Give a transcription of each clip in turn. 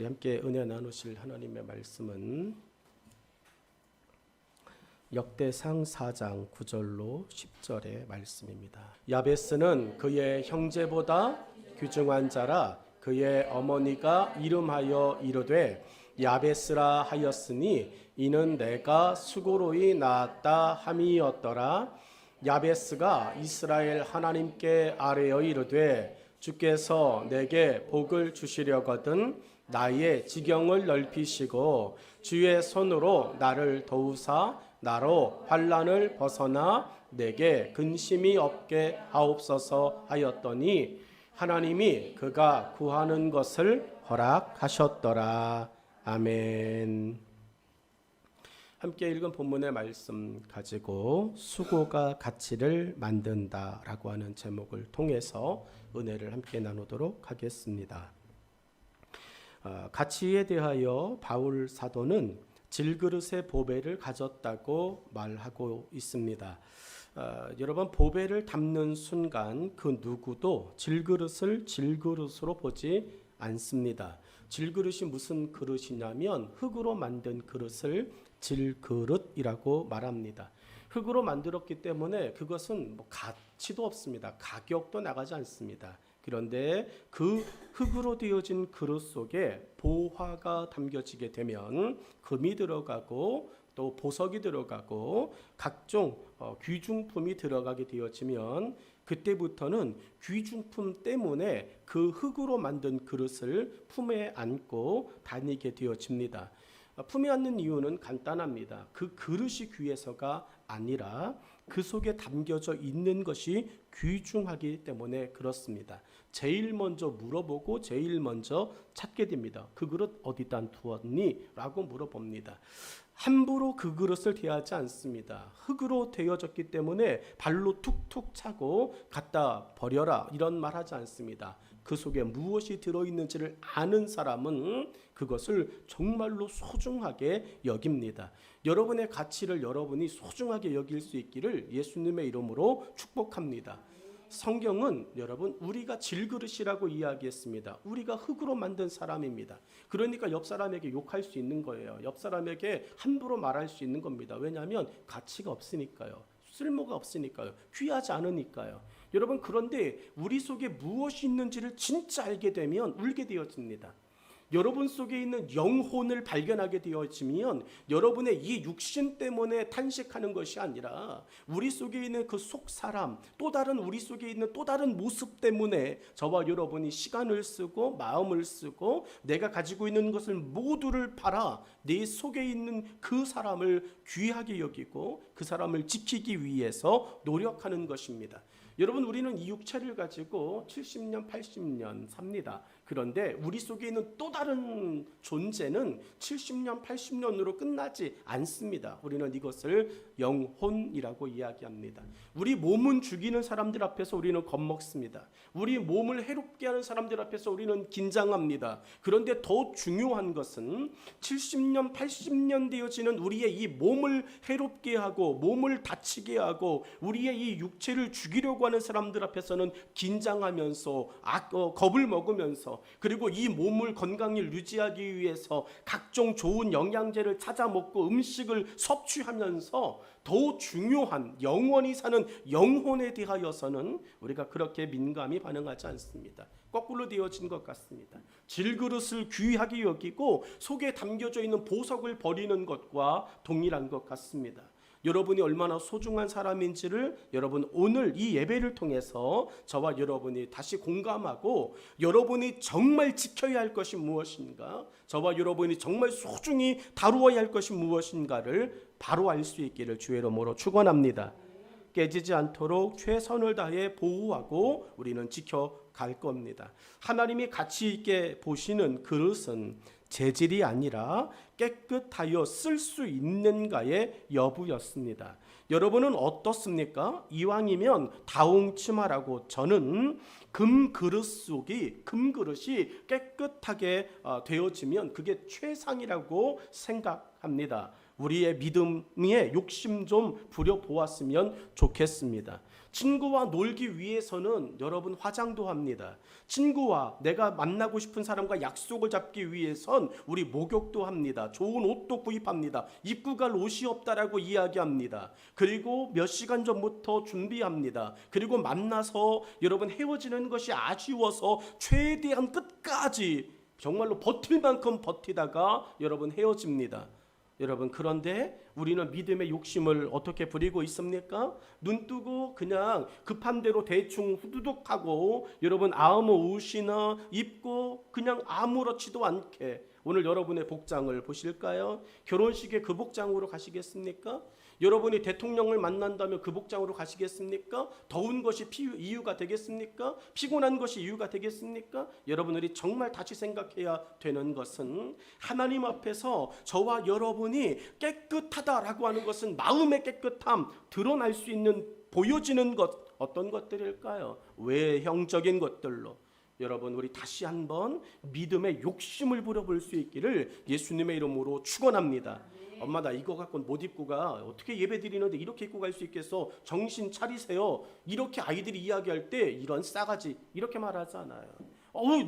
함께 은혜 나누실 하나님의 말씀은 역대상 4장 9절로 10절의 말씀입니다. 야베스는 그의 형제보다 귀중한 자라. 그의 어머니가 이름하여 이르되 야베스라 하였으니 이는 내가 수고로이 낳았다 함이었더라. 야베스가 이스라엘 하나님께 아뢰어 이르되 주께서 내게 복을 주시려거든 나의 지경을 넓히시고 주의 손으로 나를 도우사 나로 환난을 벗어나 내게 근심이 없게 하옵소서 하였더니 하나님이 그가 구하는 것을 허락하셨더라. 아멘. 함께 읽은 본문의 말씀 가지고 수고가 가치를 만든다라고 하는 제목을 통해서 은혜를 함께 나누도록 하겠습니다. 가치에 대하여 바울 사도는 질그릇의 보배를 가졌다고 말하고 있습니다. 여러분, 보배를 담는 순간 그 누구도 질그릇을 질그릇으로 보지 않습니다. 질그릇이 무슨 그릇이냐면 흙으로 만든 그릇을 질그릇이라고 말합니다. 흙으로 만들었기 때문에 그것은 가치도 없습니다. 가격도 나가지 않습니다. 그런데 그 흙으로 되어진 그릇 속에 보화가 담겨지게 되면 금이 들어가고 또 보석이 들어가고 각종 귀중품이 들어가게 되어지면 그때부터는 귀중품 때문에 그 흙으로 만든 그릇을 품에 안고 다니게 되어집니다. 품에 안는 이유는 간단합니다. 그 그릇이 귀해서가 아니라 그 속에 담겨져 있는 것이 귀중하기 때문에 그렇습니다. 제일 먼저 물어보고 제일 먼저 찾게 됩니다. 그 그릇 어디다 두었니? 라고 물어봅니다. 함부로 그 그릇을 대하지 않습니다. 흙으로 되어졌기 때문에 발로 툭툭 차고 갖다 버려라 이런 말 하지 않습니다. 그 속에 무엇이 들어있는지를 아는 사람은 그것을 정말로 소중하게 여깁니다. 여러분의 가치를 여러분이 소중하게 여길 수 있기를 예수님의 이름으로 축복합니다. 성경은 여러분 우리가 질그릇이라고 이야기했습니다. 우리가 흙으로 만든 사람입니다. 그러니까 옆 사람에게 욕할 수 있는 거예요. 옆 사람에게 함부로 말할 수 있는 겁니다. 왜냐하면 가치가 없으니까요. 쓸모가 없으니까요. 귀하지 않으니까요. 여러분, 그런데 우리 속에 무엇이 있는지를 진짜 알게 되면 울게 되어집니다. 여러분 속에 있는 영혼을 발견하게 되어지면 여러분의 이 육신 때문에 탄식하는 것이 아니라 우리 속에 있는 그 속사람, 또 다른 우리 속에 있는 또 다른 모습 때문에 저와 여러분이 시간을 쓰고 마음을 쓰고 내가 가지고 있는 것을 모두를 팔아 내 속에 있는 그 사람을 귀하게 여기고 그 사람을 지키기 위해서 노력하는 것입니다. 여러분, 우리는 이 육체를 가지고 70년, 80년 삽니다. 그런데 우리 속에 있는 또 다른 존재는 70년, 80년으로 끝나지 않습니다. 우리는 이것을 영혼이라고 이야기합니다. 우리 몸은 죽이는 사람들 앞에서 우리는 겁먹습니다. 우리 몸을 해롭게 하는 사람들 앞에서 우리는 긴장합니다. 그런데 더 중요한 것은 70년, 80년 되어지는 우리의 이 몸을 해롭게 하고 몸을 다치게 하고 우리의 이 육체를 죽이려고 하는 사람들 앞에서는 긴장하면서 겁을 먹으면서 그리고 이 몸을 건강히 유지하기 위해서 각종 좋은 영양제를 찾아 먹고 음식을 섭취하면서 더 중요한 영원히 사는 영혼에 대하여서는 우리가 그렇게 민감히 반응하지 않습니다. 거꾸로 되어진 것 같습니다. 질그릇을 귀하게 여기고 속에 담겨져 있는 보석을 버리는 것과 동일한 것 같습니다. 여러분이 얼마나 소중한 사람인지를 여러분 오늘 이 예배를 통해서 저와 여러분이 다시 공감하고 여러분이 정말 지켜야 할 것이 무엇인가, 저와 여러분이 정말 소중히 다루어야 할 것이 무엇인가를 바로 알 수 있기를 주의 이름으로 축원합니다. 깨지지 않도록 최선을 다해 보호하고 우리는 지켜갈 겁니다. 하나님이 가치 있게 보시는 그릇은 재질이 아니라 깨끗하여 쓸 수 있는가의 여부였습니다. 여러분은 어떻습니까? 이왕이면 다홍치마라고 저는 금그릇이 깨끗하게 되어지면 그게 최상이라고 생각합니다. 우리의 믿음의 욕심 좀 부려보았으면 좋겠습니다. 친구와 놀기 위해서는 여러분 화장도 합니다. 친구와 내가 만나고 싶은 사람과 약속을 잡기 위해선 우리 목욕도 합니다. 좋은 옷도 구입합니다. 입고 갈 옷이 없다라고 이야기합니다. 그리고 몇 시간 전부터 준비합니다. 그리고 만나서 여러분 헤어지는 것이 아쉬워서 최대한 끝까지 정말로 버틸 만큼 버티다가 여러분 헤어집니다. 여러분, 그런데 우리는 믿음의 욕심을 어떻게 부리고 있습니까? 눈 뜨고 그냥 급한 대로 대충 후두둑하고 여러분 아무 옷이나 입고 그냥 아무렇지도 않게 오늘 여러분의 복장을 보실까요? 결혼식에 그 복장으로 가시겠습니까? 여러분이 대통령을 만난다면 그 복장으로 가시겠습니까? 더운 것이 이유가 되겠습니까? 피곤한 것이 이유가 되겠습니까? 여러분들이 정말 다시 생각해야 되는 것은 하나님 앞에서 저와 여러분이 깨끗하다라고 하는 것은 마음의 깨끗함, 드러날 수 있는 보여지는 것, 어떤 것들일까요? 외형적인 것들로. 여러분, 우리 다시 한번 믿음의 욕심을 부려볼 수 있기를 예수님의 이름으로 축원합니다. 엄마, 나 이거 갖고 못 입고 가. 어떻게 예배 드리는데 이렇게 입고 갈 수 있겠어? 정신 차리세요. 이렇게 아이들이 이야기할 때 이런 싸가지 이렇게 말하잖아요.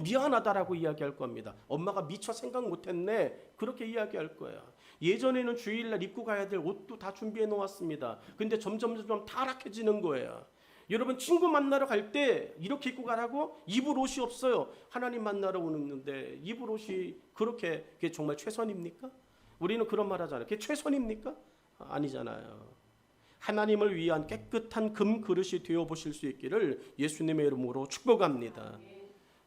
미안하다라고 이야기할 겁니다. 엄마가 미처 생각 못했네. 그렇게 이야기할 거야. 예전에는 주일날 입고 가야 될 옷도 다 준비해 놓았습니다. 근데 점점 타락해지는 거예요. 여러분, 친구 만나러 갈 때 이렇게 입고 가라고? 입을 옷이 없어요. 하나님 만나러 오는데 입을 옷이 그게 정말 최선입니까? 우리는 그런 말 하잖아요. 그게 최선입니까? 아니잖아요. 하나님을 위한 깨끗한 금 그릇이 되어 보실 수 있기를 예수님의 이름으로 축복합니다.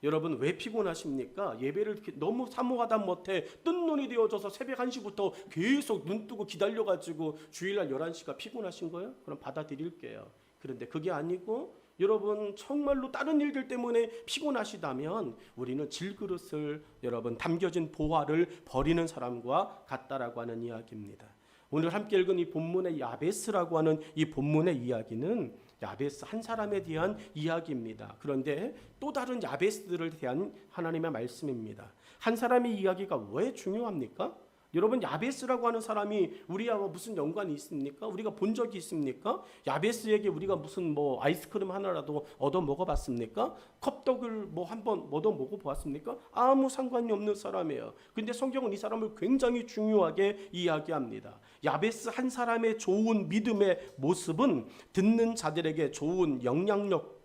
여러분, 왜 피곤하십니까? 예배를 너무 사모하다 못해 뜬 눈이 되어져서 새벽 1시부터 계속 눈 뜨고 기다려가지고 주일날 11시가 피곤하신 거예요? 그럼 받아들일게요. 그런데 그게 아니고 여러분 정말로 다른 일들 때문에 피곤하시다면 우리는 질그릇을 여러분 담겨진 보화를 버리는 사람과 같다라고 하는 이야기입니다. 오늘 함께 읽은 이 본문의 야베스라고 하는 이 본문의 이야기는 야베스 한 사람에 대한 이야기입니다. 그런데 또 다른 야베스들에 대한 하나님의 말씀입니다. 한 사람의 이야기가 왜 중요합니까? 여러분, 야베스라고 하는 사람이 우리와 무슨 연관이 있습니까? 우리가 본 적이 있습니까? 야베스에게 우리가 무슨 아이스크림 하나라도 얻어 먹어봤습니까? 컵떡을 한번 얻어 먹어보았습니까? 아무 상관이 없는 사람이에요. 근데 성경은 이 사람을 굉장히 중요하게 이야기합니다. 야베스 한 사람의 좋은 믿음의 모습은 듣는 자들에게 좋은 영향력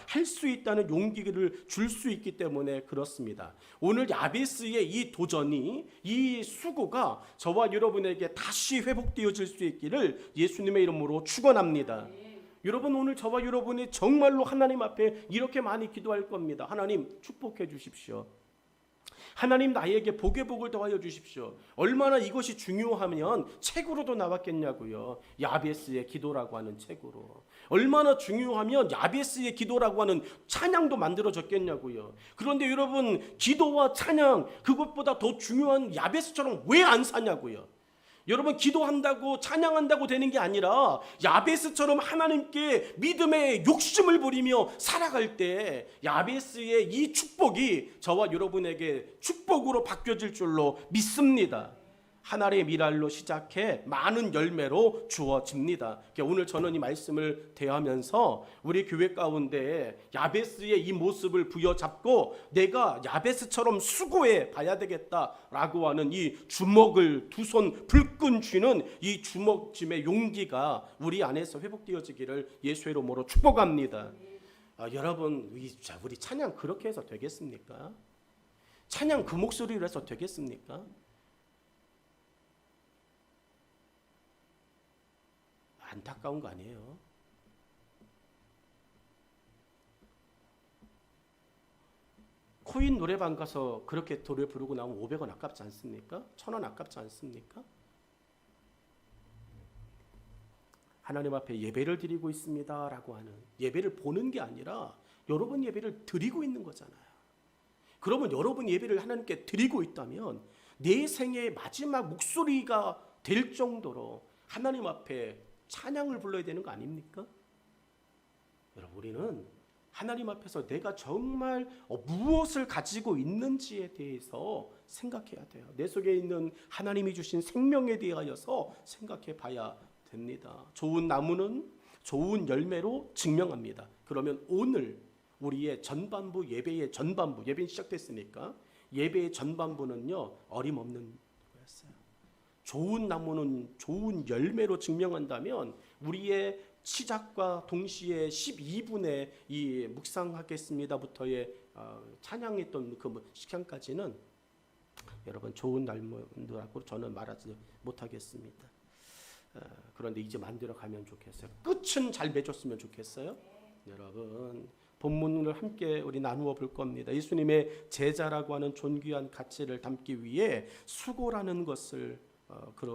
할 수 있다는 용기를 줄 수 있기 때문에 그렇습니다. 오늘 야베스의 이 도전이, 이 수고가 저와 여러분에게 다시 회복되어질 수 있기를 예수님의 이름으로 축원합니다. 여러분, 오늘 저와 여러분이 정말로 하나님 앞에 이렇게 많이 기도할 겁니다. 하나님 축복해 주십시오. 하나님, 나에게 복의 복을 더하여 주십시오. 얼마나 이것이 중요하면 책으로도 나왔겠냐고요. 야베스의 기도라고 하는 책으로. 얼마나 중요하면 야베스의 기도라고 하는 찬양도 만들어졌겠냐고요. 그런데 여러분, 기도와 찬양, 그것보다 더 중요한 야베스처럼 왜 안 사냐고요. 여러분, 기도한다고 찬양한다고 되는 게 아니라 야베스처럼 하나님께 믿음의 욕심을 부리며 살아갈 때 야베스의 이 축복이 저와 여러분에게 축복으로 바뀌어질 줄로 믿습니다. 하나의 미랄로 시작해 많은 열매로 주어집니다. 오늘 저는 이 말씀을 대하면서 우리 교회 가운데 야베스의 이 모습을 부여잡고 내가 야베스처럼 수고해 봐야 되겠다라고 하는 이 주먹을 두 손 불끈 쥐는 이 주먹짐의 용기가 우리 안에서 회복되어지기를 예수의 이름으로 축복합니다. 여러분, 우리 찬양 그렇게 해서 되겠습니까? 찬양 그 목소리로 해서 되겠습니까? 안타까운 거 아니에요? 코인 노래방 가서 그렇게 노래 부르고 나오면 500원 아깝지 않습니까? 1000원 아깝지 않습니까? 하나님 앞에 예배를 드리고 있습니다라고 하는, 예배를 보는 게 아니라 여러분 예배를 드리고 있는 거잖아요. 그러면 여러분 예배를 하나님께 드리고 있다면 내 생애의 마지막 목소리가 될 정도로 하나님 앞에 찬양을 불러야 되는 거 아닙니까? 여러분, 우리는 하나님 앞에서 내가 정말 무엇을 가지고 있는지에 대해서 생각해야 돼요. 내 속에 있는 하나님이 주신 생명에 대하여서 생각해 봐야 됩니다. 좋은 나무는 좋은 열매로 증명합니다. 그러면 오늘 우리의 전반부, 예배의 전반부, 예배는 시작됐으니까 예배의 전반부는요, 어림없는 거였어요. 좋은 나무는 좋은 열매로 증명한다면 우리의 시작과 동시에 12분의 이 묵상하겠습니다부터의 찬양했던 그 시간까지는 여러분 좋은 날이라고 저는 말하지 못하겠습니다. 그런데 이제 만들어 가면 좋겠어요. 끝은 잘 맺었으면 좋겠어요. 여러분 본문을 함께 우리 나누어 볼 겁니다. 예수님의 제자라고 하는 존귀한 가치를 담기 위해 수고라는 것을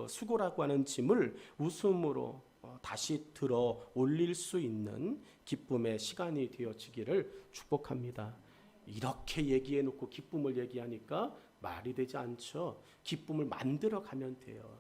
수고라고 하는 짐을 웃음으로 다시 들어 올릴 수 있는 기쁨의 시간이 되어지기를 축복합니다. 이렇게 얘기해 놓고 기쁨을 얘기하니까 말이 되지 않죠. 기쁨을 만들어 가면 돼요.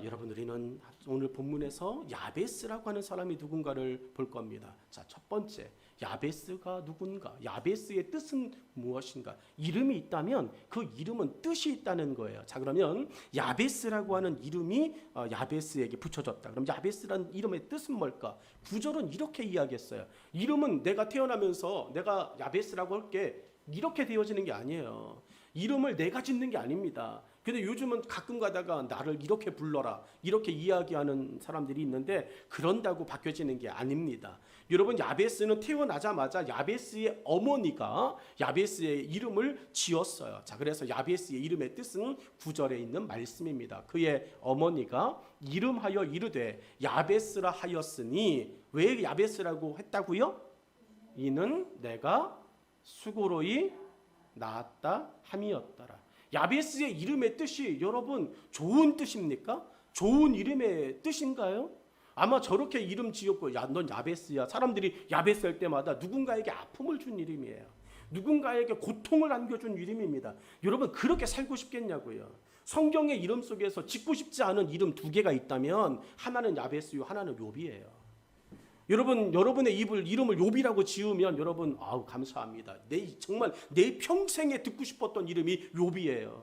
여러분 우리는 오늘 본문에서 야베스라고 하는 사람이 누군가를 볼 겁니다. 자, 첫 번째, 야베스가 누군가? 야베스의 뜻은 무엇인가? 이름이 있다면 그 이름은 뜻이 있다는 거예요. 자, 그러면 야베스라고 하는 이름이 야베스에게 붙여졌다. 그럼 야베스라는 이름의 뜻은 뭘까? 구절은 이렇게 이야기했어요. 이름은 내가 태어나면서 내가 야베스라고 할게 이렇게 되어지는 게 아니에요. 이름을 내가 짓는 게 아닙니다. 근데 요즘은 가끔 가다가 나를 이렇게 불러라 이렇게 이야기하는 사람들이 있는데 그런다고 바뀌어지는 게 아닙니다. 여러분 야베스는 태어나자마자 야베스의 어머니가 야베스의 이름을 지었어요. 자, 그래서 야베스의 이름의 뜻은 9절에 있는 말씀입니다. 그의 어머니가 이름하여 이르되 야베스라 하였으니 왜 야베스라고 했다고요? 이는 내가 수고로이 낳았다 함이었더라. 야베스의 이름의 뜻이 여러분 좋은 뜻입니까? 좋은 이름의 뜻인가요? 아마 저렇게 이름 지었고 야, 넌 야베스야. 사람들이 야베스 할 때마다 누군가에게 아픔을 준 이름이에요. 누군가에게 고통을 안겨준 이름입니다. 여러분 그렇게 살고 싶겠냐고요. 성경의 이름 속에서 짓고 싶지 않은 이름 두 개가 있다면 하나는 야베스요, 하나는 욥이에요. 여러분의 이름을 욥이라고 지으면 여러분 감사합니다. 정말 내 평생에 듣고 싶었던 이름이 욥이에요.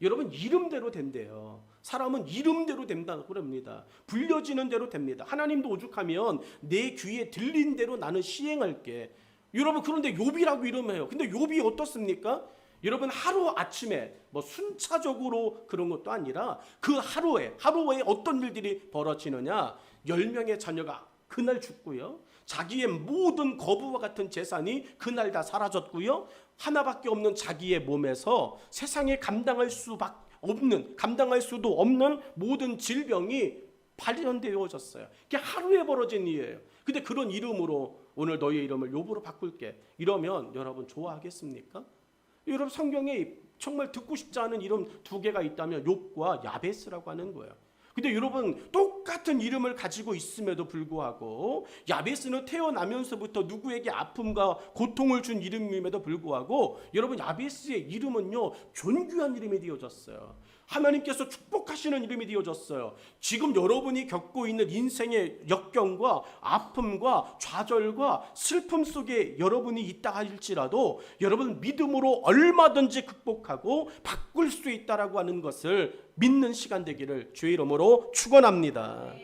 여러분 이름대로 된대요. 사람은 이름대로 된다고 그럽니다. 불려지는 대로 됩니다. 하나님도 오죽하면 내 귀에 들린 대로 나는 시행할게. 여러분 그런데 욥이라고 이름해요. 근데 욥이 어떻습니까? 여러분 하루 아침에 순차적으로 그런 것도 아니라 그 하루에 어떤 일들이 벌어지느냐. 10명의 자녀가 그날 죽고요. 자기의 모든 거부와 같은 재산이 그날 다 사라졌고요. 하나밖에 없는 자기의 몸에서 세상에 감당할 수도 없는 모든 질병이 발현되어졌어요. 그게 하루에 벌어진 일이에요. 근데 그런 이름으로 오늘 너희의 이름을 욥으로 바꿀게. 이러면 여러분 좋아하겠습니까? 여러분 성경에 정말 듣고 싶지 않은 이름 두 개가 있다면 욥과 야베스라고 하는 거예요. 근데 여러분 똑같은 이름을 가지고 있음에도 불구하고 야베스는 태어나면서부터 누구에게 아픔과 고통을 준 이름임에도 불구하고 여러분 야베스의 이름은요 존귀한 이름이 되어졌어요. 하나님께서 축복하시는 이름이 되어졌어요. 지금 여러분이 겪고 있는 인생의 역경과 아픔과 좌절과 슬픔 속에 여러분이 있다 할지라도 여러분 믿음으로 얼마든지 극복하고 바꿀 수 있다라고 하는 것을 믿는 시간 되기를 주의 이름으로 축원합니다.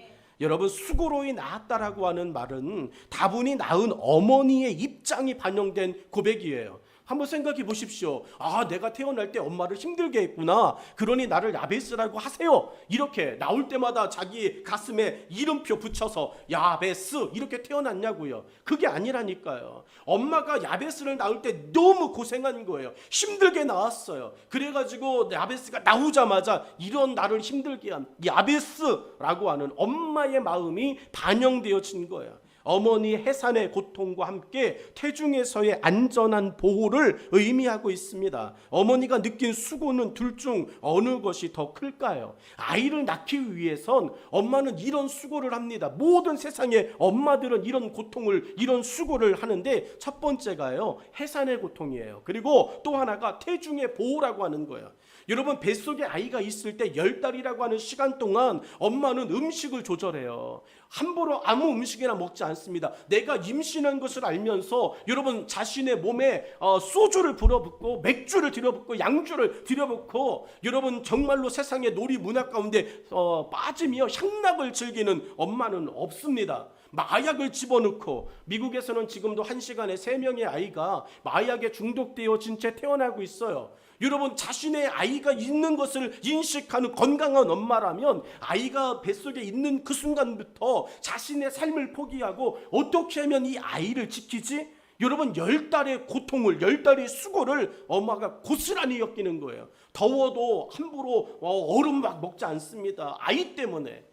여러분 수고로이 낳았다라고 하는 말은 다분히 낳은 어머니의 입장이 반영된 고백이에요. 한번 생각해 보십시오. 내가 태어날 때 엄마를 힘들게 했구나. 그러니 나를 야베스라고 하세요. 이렇게 나올 때마다 자기 가슴에 이름표 붙여서 야베스 이렇게 태어났냐고요. 그게 아니라니까요. 엄마가 야베스를 낳을 때 너무 고생한 거예요. 힘들게 낳았어요. 그래가지고 야베스가 나오자마자 이런 나를 힘들게 한 야베스라고 하는 엄마의 마음이 반영되어진 거예요. 어머니 해산의 고통과 함께 태중에서의 안전한 보호를 의미하고 있습니다. 어머니가 느낀 수고는 둘 중 어느 것이 더 클까요? 아이를 낳기 위해선 엄마는 이런 수고를 합니다. 모든 세상의 엄마들은 이런 고통을, 이런 수고를 하는데 첫 번째가요, 해산의 고통이에요. 그리고 또 하나가 태중의 보호라고 하는 거예요. 여러분 뱃속에 아이가 있을 때 10달이라고 하는 시간 동안 엄마는 음식을 조절해요. 함부로 아무 음식이나 먹지 않습니다. 내가 임신한 것을 알면서 여러분 자신의 몸에 소주를 불어붓고 맥주를 들여붓고 양주를 들여붓고 여러분 정말로 세상의 놀이 문화 가운데 빠지며 향락을 즐기는 엄마는 없습니다. 마약을 집어넣고, 미국에서는 지금도 1시간에 3명의 아이가 마약에 중독되어진 채 태어나고 있어요. 여러분, 자신의 아이가 있는 것을 인식하는 건강한 엄마라면 아이가 뱃속에 있는 그 순간부터 자신의 삶을 포기하고 어떻게 하면 이 아이를 지키지? 여러분, 10달의 고통을, 10달의 수고를 엄마가 고스란히 엮이는 거예요. 더워도 함부로 얼음 막 먹지 않습니다. 아이 때문에.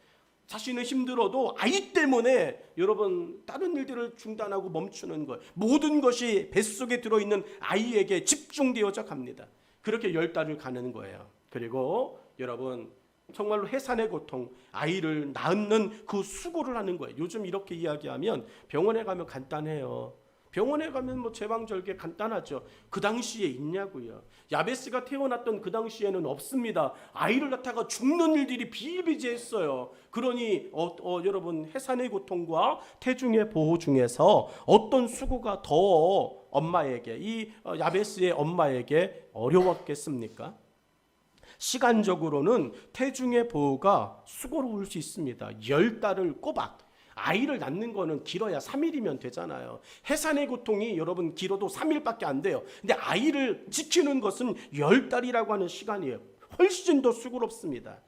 자신은 힘들어도 아이 때문에 여러분 다른 일들을 중단하고 멈추는 거예요. 모든 것이 뱃속에 들어있는 아이에게 집중되어져 갑니다. 그렇게 10달을 가는 거예요. 그리고 여러분, 정말로 해산의 고통, 아이를 낳는 그 수고를 하는 거예요. 요즘 이렇게 이야기하면 병원에 가면 간단해요. 병원에 가면 뭐 제왕절개 간단하죠. 그 당시에 있냐고요. 야베스가 태어났던 그 당시에는 없습니다. 아이를 낳다가 죽는 일들이 비일비재했어요. 그러니 여러분, 해산의 고통과 태중의 보호 중에서 어떤 수고가 더 엄마에게, 이 야베스의 엄마에게 어려웠겠습니까? 시간적으로는 태중의 보호가 수고로울 수 있습니다. 10달을 꼬박. 아이를 낳는 거는 길어야 3일이면 되잖아요. 해산의 고통이 여러분 길어도 3일밖에 안 돼요. 근데 아이를 지키는 것은 10달이라고 하는 시간이에요. 훨씬 더 수고롭습니다.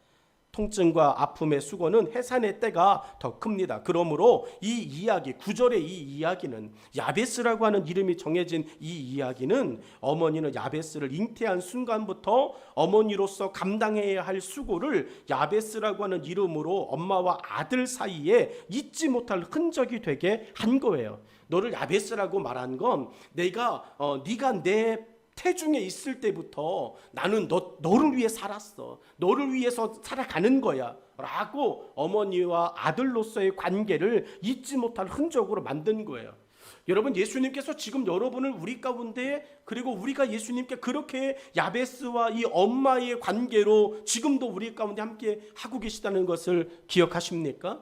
통증과 아픔의 수고는 해산의 때가 더 큽니다. 그러므로 이 이야기, 9절의 이 이야기는, 야베스라고 하는 이름이 정해진 이 이야기는, 어머니는 야베스를 잉태한 순간부터 어머니로서 감당해야 할 수고를 야베스라고 하는 이름으로 엄마와 아들 사이에 잊지 못할 흔적이 되게 한 거예요. 너를 야베스라고 말한 건 네가 내 태중에 있을 때부터 나는 너를 위해 살았어. 너를 위해서 살아가는 거야. 라고 어머니와 아들로서의 관계를 잊지 못할 흔적으로 만든 거예요. 여러분, 예수님께서 지금 여러분을 우리 가운데, 그리고 우리가 예수님께 그렇게 야베스와 이 엄마의 관계로 지금도 우리 가운데 함께 하고 계시다는 것을 기억하십니까?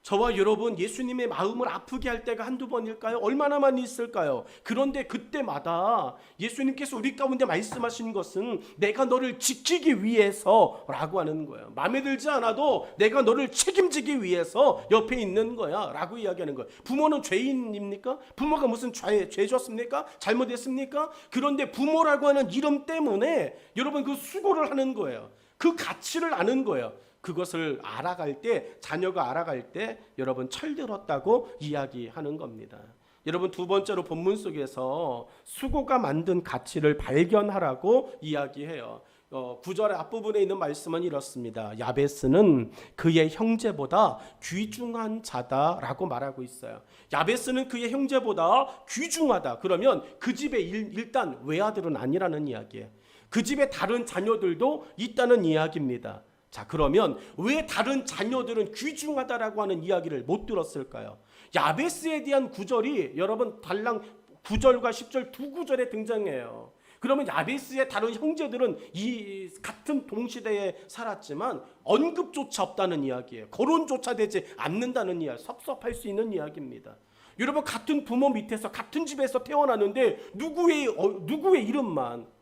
저와 여러분, 예수님의 마음을 아프게 할 때가 한두 번일까요? 얼마나 많이 있을까요? 그런데 그때마다 예수님께서 우리 가운데 말씀하신 것은 내가 너를 지키기 위해서라고 하는 거예요. 마음에 들지 않아도 내가 너를 책임지기 위해서 옆에 있는 거야 라고 이야기하는 거예요. 부모는 죄인입니까? 부모가 무슨 죄 졌습니까? 잘못했습니까? 그런데 부모라고 하는 이름 때문에 여러분 그 수고를 하는 거예요. 그 가치를 아는 거예요. 그것을 알아갈 때, 자녀가 알아갈 때 여러분 철들었다고 이야기하는 겁니다. 여러분, 두 번째로 본문 속에서 수고가 만든 가치를 발견하라고 이야기해요. 9절의 앞부분에 있는 말씀은 이렇습니다. 야베스는 그의 형제보다 귀중한 자다라고 말하고 있어요. 야베스는 그의 형제보다 귀중하다. 그러면 그 집에 일단 외아들은 아니라는 이야기예요. 그 집에 다른 자녀들도 있다는 이야기입니다. 자, 그러면 왜 다른 자녀들은 귀중하다라고 하는 이야기를 못 들었을까요? 야베스에 대한 구절이 여러분 달랑 9절과 10절 두 구절에 등장해요. 그러면 야베스의 다른 형제들은 이 같은 동시대에 살았지만 언급조차 없다는 이야기예요. 거론조차 되지 않는다는 이야기, 섭섭할 수 있는 이야기입니다. 여러분, 같은 부모 밑에서 같은 집에서 태어나는데 누구의 이름만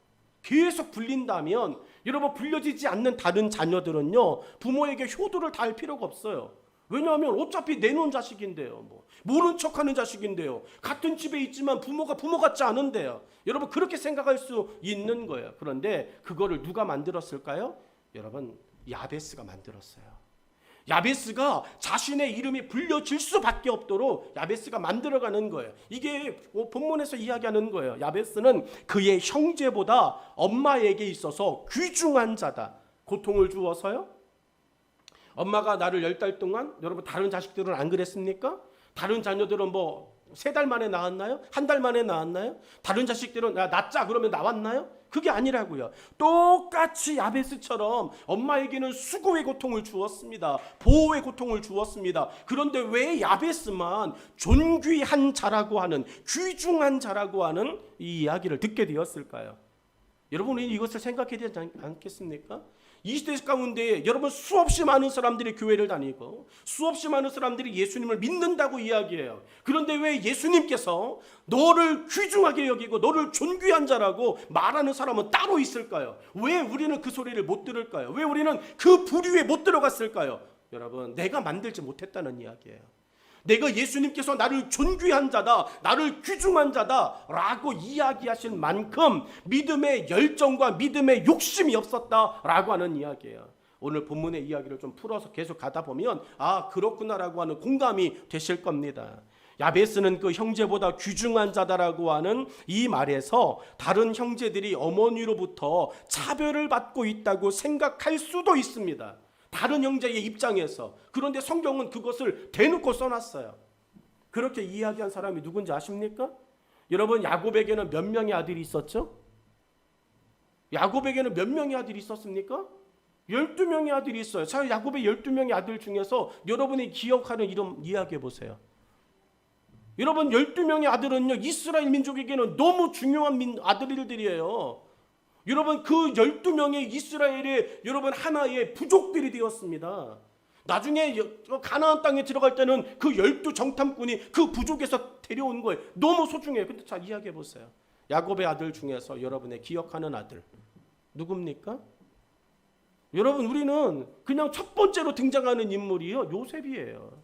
계속 불린다면, 여러분, 불려지지 않는 다른 자녀들은요, 부모에게 효도를 다할 필요가 없어요. 왜냐하면 어차피 내놓은 자식인데요, 모른 척하는 자식인데요, 같은 집에 있지만 부모가 부모 같지 않은데요. 여러분, 그렇게 생각할 수 있는 거예요. 그런데 그거를 누가 만들었을까요? 여러분, 야베스가 만들었어요. 야베스가 자신의 이름이 불려질 수밖에 없도록 야베스가 만들어가는 거예요. 이게 본문에서 이야기하는 거예요. 야베스는 그의 형제보다 엄마에게 있어서 귀중한 자다. 고통을 주어서요? 엄마가 나를 10달 동안, 여러분 다른 자식들은 안 그랬습니까? 다른 자녀들은 3달 만에 낳았나요? 한 달 만에 낳았나요? 다른 자식들은 낳자 그러면 나왔나요? 그게 아니라고요. 똑같이 야베스처럼 엄마에게는 수고의 고통을 주었습니다. 보호의 고통을 주었습니다. 그런데 왜 야베스만 존귀한 자라고 하는, 귀중한 자라고 하는 이 이야기를 듣게 되었을까요? 여러분이 이것을 생각해야 되지 않겠습니까? 이 시대 가운데 여러분 수없이 많은 사람들이 교회를 다니고 수없이 많은 사람들이 예수님을 믿는다고 이야기해요. 그런데 왜 예수님께서 너를 귀중하게 여기고 너를 존귀한 자라고 말하는 사람은 따로 있을까요? 왜 우리는 그 소리를 못 들을까요? 왜 우리는 그 부류에 못 들어갔을까요? 여러분, 내가 만들지 못했다는 이야기예요. 내가 예수님께서 나를 존귀한 자다, 나를 귀중한 자다 라고 이야기하실 만큼 믿음의 열정과 믿음의 욕심이 없었다라고 하는 이야기예요. 오늘 본문의 이야기를 좀 풀어서 계속 가다 보면 아, 그렇구나라고 하는 공감이 되실 겁니다. 야베스는 그 형제보다 귀중한 자다라고 하는 이 말에서 다른 형제들이 어머니로부터 차별을 받고 있다고 생각할 수도 있습니다. 다른 형제의 입장에서. 그런데 성경은 그것을 대놓고 써놨어요. 그렇게 이야기한 사람이 누군지 아십니까? 여러분, 야곱에게는 몇 명의 아들이 있었죠? 야곱에게는 몇 명의 아들이 있었습니까? 12명의 아들이 있어요. 자, 야곱의 12명의 아들 중에서 여러분이 기억하는 이름 이야기해 보세요. 여러분, 12명의 아들은요, 이스라엘 민족에게는 너무 중요한 아들들이에요. 여러분, 그 12명의 이스라엘의 여러분 하나의 부족들이 되었습니다. 나중에 가나안 땅에 들어갈 때는 그 12 정탐꾼이 그 부족에서 데려온 거예요. 너무 소중해요. 근데 자, 이야기해 보세요. 야곱의 아들 중에서 여러분의 기억하는 아들 누굽니까? 여러분, 우리는 그냥 첫 번째로 등장하는 인물이요, 요셉이에요.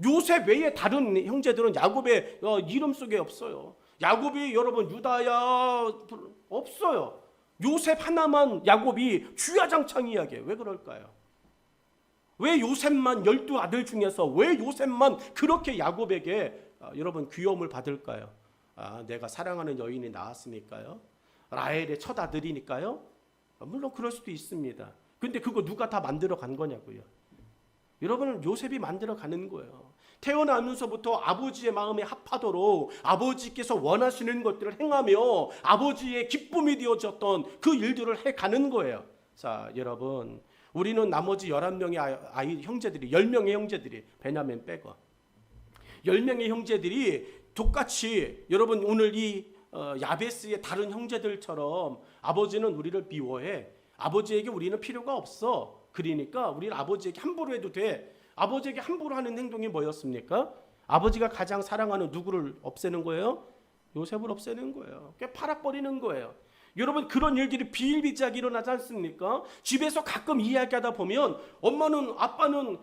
요셉 외에 다른 형제들은 야곱의 이름 속에 없어요. 야곱이 여러분 유다야 없어요. 요셉 하나만 야곱이 주야장창 이야기해요. 왜 그럴까요? 왜 요셉만 12아들 중에서 왜 요셉만 그렇게 야곱에게 여러분 귀여움을 받을까요? 내가 사랑하는 여인이 나왔으니까요. 라헬의 첫 아들이니까요. 물론 그럴 수도 있습니다. 근데 그거 누가 다 만들어 간 거냐고요. 여러분은 요셉이 만들어 가는 거예요. 태어나면서부터 아버지의 마음에 합하도록 아버지께서 원하시는 것들을 행하며 아버지의 기쁨이 되어졌던 그 일들을 해가는 거예요. 자, 여러분, 우리는 나머지 11명의 아이 형제들이 10명의 형제들이 베냐민 빼고 10명의 형제들이 똑같이 여러분 오늘 이 야베스의 다른 형제들처럼 아버지는 우리를 미워해. 아버지에게 우리는 필요가 없어. 그러니까 우리는 아버지에게 함부로 해도 돼. 아버지에게 함부로 하는 행동이 뭐였습니까? 아버지가 가장 사랑하는 누구를 없애는 거예요? 요셉을 없애는 거예요. 팔아버리는 거예요. 여러분, 그런 일들이 비일비재하게 일어나지 않습니까? 집에서 가끔 이야기하다 보면 엄마는 아빠는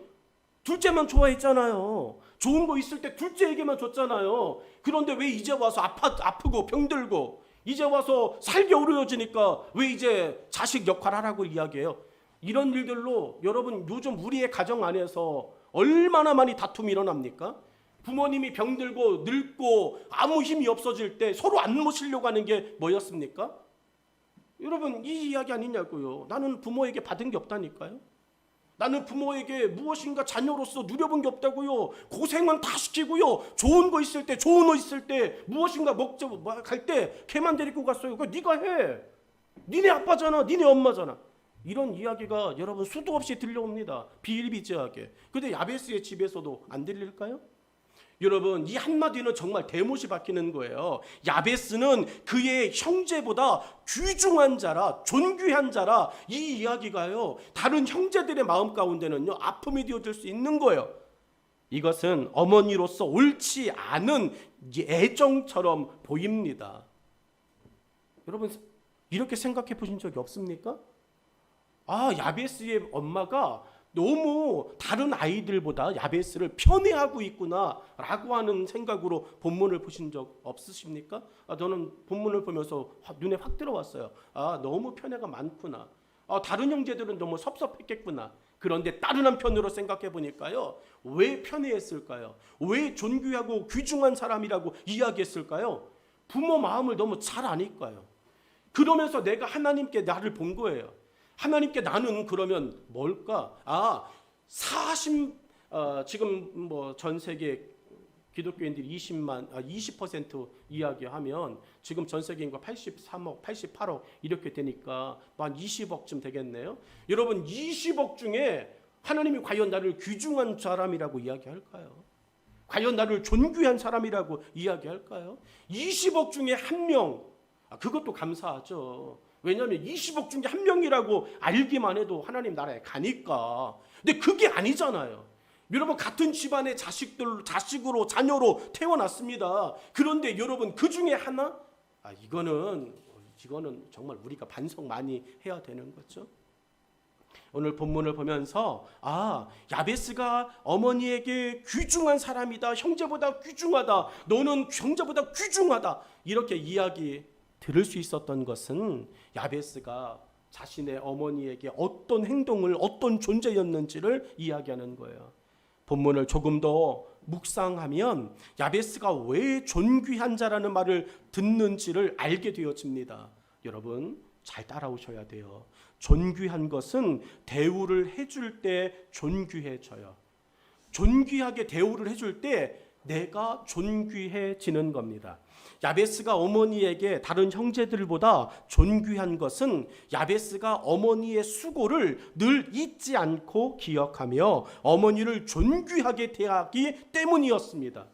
둘째만 좋아했잖아요. 좋은 거 있을 때 둘째에게만 줬잖아요. 그런데 왜 이제 와서 아프고 병들고 이제 와서 살기 어려워지니까 왜 이제 자식 역할 하라고 이야기해요? 이런 일들로 여러분 요즘 우리의 가정 안에서 얼마나 많이 다툼이 일어납니까? 부모님이 병들고 늙고 아무 힘이 없어질 때 서로 안 모시려고 하는 게 뭐였습니까? 여러분, 이 이야기 아니냐고요. 나는 부모에게 받은 게 없다니까요. 나는 부모에게 무엇인가 자녀로서 누려본 게 없다고요. 고생은 다 시키고요. 좋은 거 있을 때, 좋은 옷 있을 때, 무엇인가 먹자고 갈 때 걔만 데리고 갔어요. 그거 네가 해. 니네 아빠잖아. 니네 엄마잖아. 이런 이야기가 여러분 수도 없이 들려옵니다. 비일비재하게. 근데 야베스의 집에서도 안 들릴까요? 여러분, 이 한마디는 정말 대못이 박히는 거예요. 야베스는 그의 형제보다 귀중한 자라, 존귀한 자라. 이 이야기가요, 다른 형제들의 마음 가운데는요, 아픔이 되어질 수 있는 거예요. 이것은 어머니로서 옳지 않은 애정처럼 보입니다. 여러분, 이렇게 생각해 보신 적이 없습니까? 야베스의 엄마가 너무 다른 아이들보다 야베스를 편애하고 있구나라고 하는 생각으로 본문을 보신 적 없으십니까? 저는 본문을 보면서 눈에 확 들어왔어요. 너무 편애가 많구나. 다른 형제들은 너무 섭섭했겠구나. 그런데 다른 한편으로 생각해 보니까요, 왜 편애했을까요? 왜 존귀하고 귀중한 사람이라고 이야기했을까요? 부모 마음을 너무 잘 아니까요. 그러면서 내가 하나님께 나를 본 거예요. 하나님께 나는 그러면 뭘까? 지금 뭐 전 세계 기독교인들이 20% 이야기하면 지금 전 세계 인구가 83억, 88억 이렇게 되니까 한 20억쯤 되겠네요. 여러분, 20억 중에 하나님이 과연 나를 귀중한 사람이라고 이야기할까요? 과연 나를 존귀한 사람이라고 이야기할까요? 20억 중에 한 명, 그것도 감사하죠. 왜냐하면 20억 중에 한 명이라고 알기만 해도 하나님 나라에 가니까. 근데 그게 아니잖아요. 여러분, 같은 집안의 자식으로 자녀로 태어났습니다. 그런데 여러분, 그 중에 하나? 이거는 정말 우리가 반성 많이 해야 되는 거죠. 오늘 본문을 보면서 야베스가 어머니에게 귀중한 사람이다. 형제보다 귀중하다. 너는 형제보다 귀중하다. 이렇게 이야기 들을 수 있었던 것은 야베스가 자신의 어머니에게 어떤 행동을 어떤 존재였는지를 이야기하는 거예요. 본문을 조금 더 묵상하면 야베스가 왜 존귀한 자라는 말을 듣는지를 알게 되어집니다. 여러분 잘 따라오셔야 돼요. 존귀한 것은 대우를 해줄 때 존귀해져요. 존귀하게 대우를 해줄 때 내가 존귀해지는 겁니다. 야베스가 어머니에게 다른 형제들보다 존귀한 것은 야베스가 어머니의 수고를 늘 잊지 않고 기억하며 어머니를 존귀하게 대하기 때문이었습니다.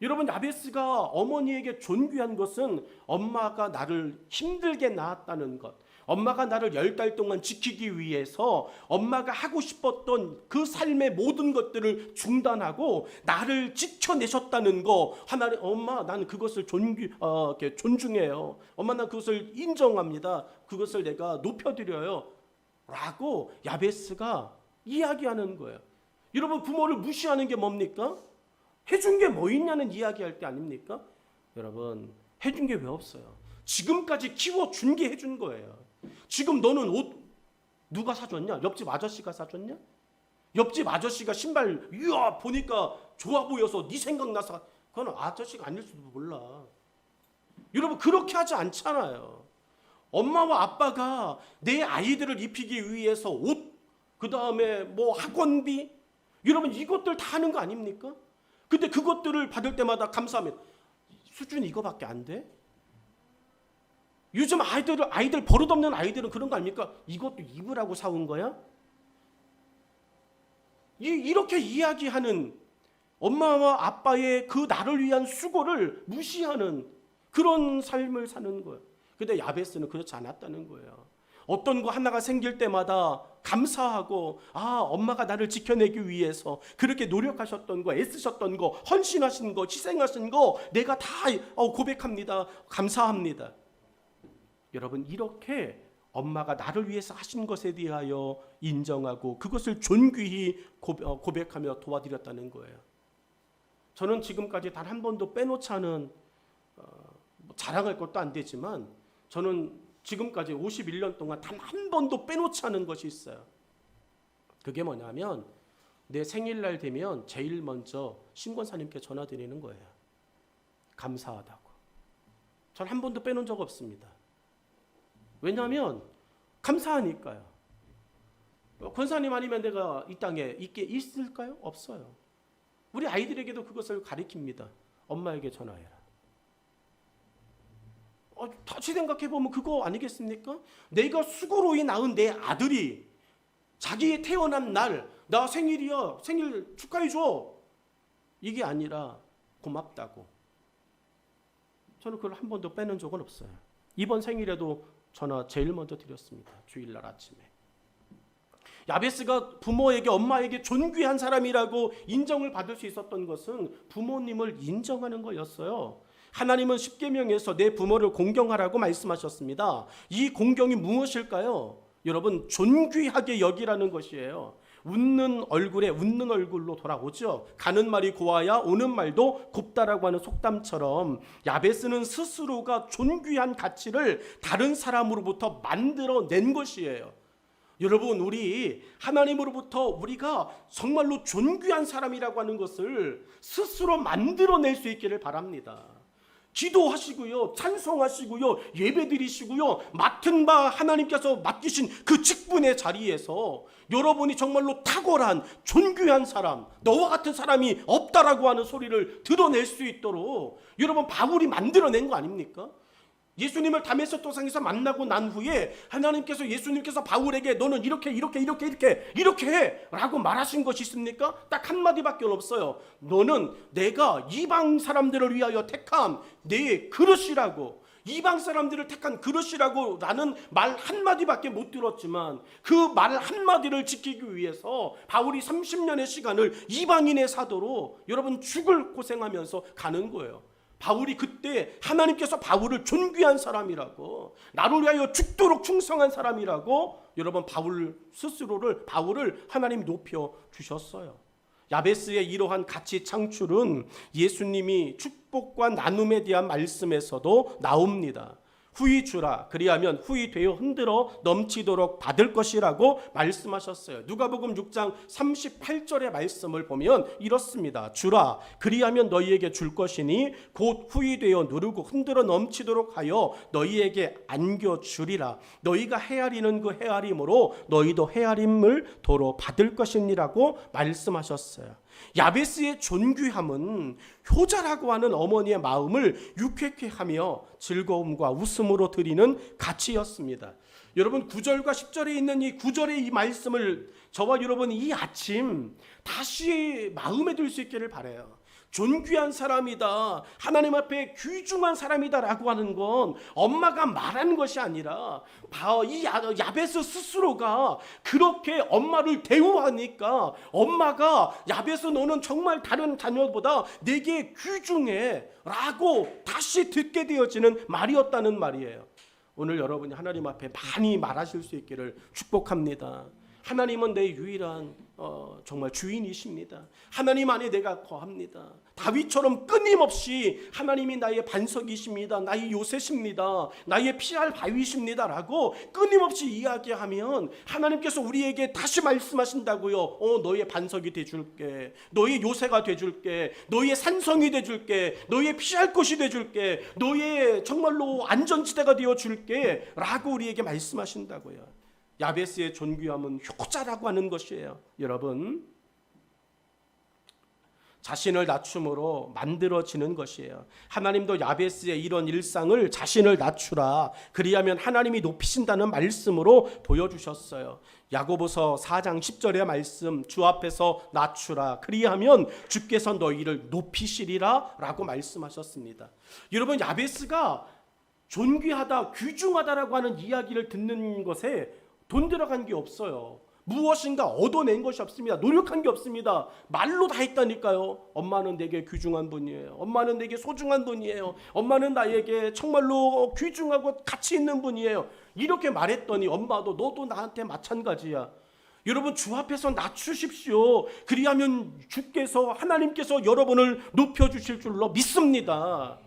여러분, 야베스가 어머니에게 존귀한 것은 엄마가 나를 힘들게 낳았다는 것, 엄마가 나를 10달 동안 지키기 위해서 엄마가 하고 싶었던 그 삶의 모든 것들을 중단하고 나를 지켜내셨다는 거, 하나님, 엄마 나는 그것을 존중해요. 엄마 난 그것을 인정합니다. 그것을 내가 높여드려요. 라고 야베스가 이야기하는 거예요. 여러분, 부모를 무시하는 게 뭡니까? 해준 게 뭐 있냐는 이야기할 때 아닙니까? 여러분, 해준 게 왜 없어요? 지금까지 키워준 게 해준 거예요. 지금 너는 옷 누가 사줬냐? 옆집 아저씨가 사줬냐? 옆집 아저씨가 신발 이야 보니까 좋아 보여서 네 생각나서, 그건 아저씨가 아닐 수도 몰라. 여러분, 그렇게 하지 않잖아요. 엄마와 아빠가 내 아이들을 입히기 위해서 옷, 그 다음에 뭐 학원비, 여러분 이것들 다 하는 거 아닙니까? 근데 그것들을 받을 때마다 감사하면 수준이 이거밖에 안 돼? 요즘 아이들 버릇없는 아이들은 그런 거 아닙니까? 이것도 입으라고 사온 거야? 이렇게 이야기하는 엄마와 아빠의 그 나를 위한 수고를 무시하는 그런 삶을 사는 거예요. 근데 야베스는 그렇지 않았다는 거예요. 어떤 거 하나가 생길 때마다 감사하고, 엄마가 나를 지켜내기 위해서 그렇게 노력하셨던 거, 애쓰셨던 거, 헌신하신 거, 희생하신 거 내가 다 고백합니다. 감사합니다. 여러분, 이렇게 엄마가 나를 위해서 하신 것에 대하여 인정하고 그것을 존귀히 고백하며 도와드렸다는 거예요. 저는 지금까지 단 한 번도 빼놓지 않은, 자랑할 것도 안 되지만 저는 지금까지 51년 동안 단 한 번도 빼놓지 않은 것이 있어요. 그게 뭐냐면 내 생일날 되면 제일 먼저 신권사님께 전화드리는 거예요. 감사하다고. 전 한 번도 빼놓은 적 없습니다. 왜냐하면 감사하니까요. 권사님 아니면 내가 이 땅에 있을까요? 없어요. 우리 아이들에게도 그것을 가르칩니다. 엄마에게 전화해라. 다시 생각해보면 그거 아니겠습니까? 내가 수고로이 낳은 내 아들이 자기의 태어난 날, 나 생일이야, 생일 축하해줘, 이게 아니라 고맙다고. 저는 그걸 한 번도 빼는 적은 없어요. 이번 생일에도 전화 제일 먼저 드렸습니다. 주일날 아침에. 야베스가 부모에게, 엄마에게 존귀한 사람이라고 인정을 받을 수 있었던 것은 부모님을 인정하는 거였어요. 하나님은 십계명에서 내 부모를 공경하라고 말씀하셨습니다. 이 공경이 무엇일까요? 여러분, 존귀하게 여기라는 것이에요. 웃는 얼굴에 웃는 얼굴로 돌아오죠. 가는 말이 고와야 오는 말도 곱다라고 하는 속담처럼 야베스는 스스로가 존귀한 가치를 다른 사람으로부터 만들어낸 것이에요. 여러분, 우리 하나님으로부터 우리가 정말로 존귀한 사람이라고 하는 것을 스스로 만들어낼 수 있기를 바랍니다. 기도하시고요, 찬송하시고요, 예배드리시고요, 맡은 바 하나님께서 맡기신 그 직분의 자리에서 여러분이 정말로 탁월한 존귀한 사람, 너와 같은 사람이 없다라고 하는 소리를 드러낼 수 있도록 여러분 바울이 만들어낸 거 아닙니까? 예수님을 다메섹 도상에서 만나고 난 후에 예수님께서 바울에게 너는 이렇게 해 라고 말하신 것이 있습니까? 딱 한마디밖에 없어요. 너는 내가 이방 사람들을 위하여 택한 내 그릇이라고, 이방 사람들을 택한 그릇이라고 라는 말 한마디밖에 못 들었지만 그 말 한마디를 지키기 위해서 바울이 30년의 시간을 이방인의 사도로 여러분 죽을 고생하면서 가는 거예요. 바울이 그때 하나님께서 바울을 존귀한 사람이라고, 나를 위하여 죽도록 충성한 사람이라고 여러분 바울을 하나님이 높여 주셨어요. 야베스의 이러한 가치 창출은 예수님이 축복과 나눔에 대한 말씀에서도 나옵니다. 후히 주라, 그리하면 후히 되어 흔들어 넘치도록 받을 것이라고 말씀하셨어요. 누가복음 6장 38절의 말씀을 보면 이렇습니다. 주라, 그리하면 너희에게 줄 것이니 곧 후히 되어 누르고 흔들어 넘치도록 하여 너희에게 안겨주리라. 너희가 헤아리는 그 헤아림으로 너희도 헤아림을 도로 받을 것이니라고 말씀하셨어요. 야베스의 존귀함은 효자라고 하는 어머니의 마음을 유쾌케 하며 즐거움과 웃음으로 드리는 가치였습니다. 여러분 9절과 10절에 있는 이 9절의 이 말씀을 저와 여러분이 이 아침 다시 마음에 들 수 있기를 바라요. 존귀한 사람이다, 하나님 앞에 귀중한 사람이다 라고 하는 건 엄마가 말하는 것이 아니라 이 야베스 스스로가 그렇게 엄마를 대우하니까 엄마가 야베스 너는 정말 다른 자녀보다 내게 귀중해 라고 다시 듣게 되어지는 말이었다는 말이에요. 오늘 여러분이 하나님 앞에 많이 말하실 수 있기를 축복합니다. 하나님은 내 유일한 정말 주인이십니다. 하나님 안에 내가 거합니다. 다윗처럼 끊임없이 하나님이 나의 반석이십니다, 나의 요새십니다, 나의 피할 바위십니다 라고 끊임없이 이야기하면 하나님께서 우리에게 다시 말씀하신다고요. 너의 반석이 돼줄게, 너의 요새가 돼줄게, 너의 산성이 돼줄게, 너의 피할 곳이 돼줄게, 너의 정말로 안전지대가 되어줄게 라고 우리에게 말씀하신다고요. 야베스의 존귀함은 효자라고 하는 것이에요. 여러분, 자신을 낮춤으로 만들어지는 것이에요. 하나님도 야베스의 이런 일상을 자신을 낮추라, 그리하면 하나님이 높이신다는 말씀으로 보여주셨어요. 야고보서 4장 10절의 말씀, 주 앞에서 낮추라, 그리하면 주께서 너희를 높이시리라 라고 말씀하셨습니다. 여러분, 야베스가 존귀하다, 귀중하다라고 하는 이야기를 듣는 것에 돈 들어간 게 없어요. 무엇인가 얻어낸 것이 없습니다. 노력한 게 없습니다. 말로 다 했다니까요. 엄마는 내게 귀중한 분이에요. 엄마는 내게 소중한 분이에요. 엄마는 나에게 정말로 귀중하고 가치 있는 분이에요. 이렇게 말했더니 엄마도 너도 나한테 마찬가지야. 여러분, 주 앞에서 낮추십시오. 그리하면 주께서, 하나님께서 여러분을 높여주실 줄로 믿습니다.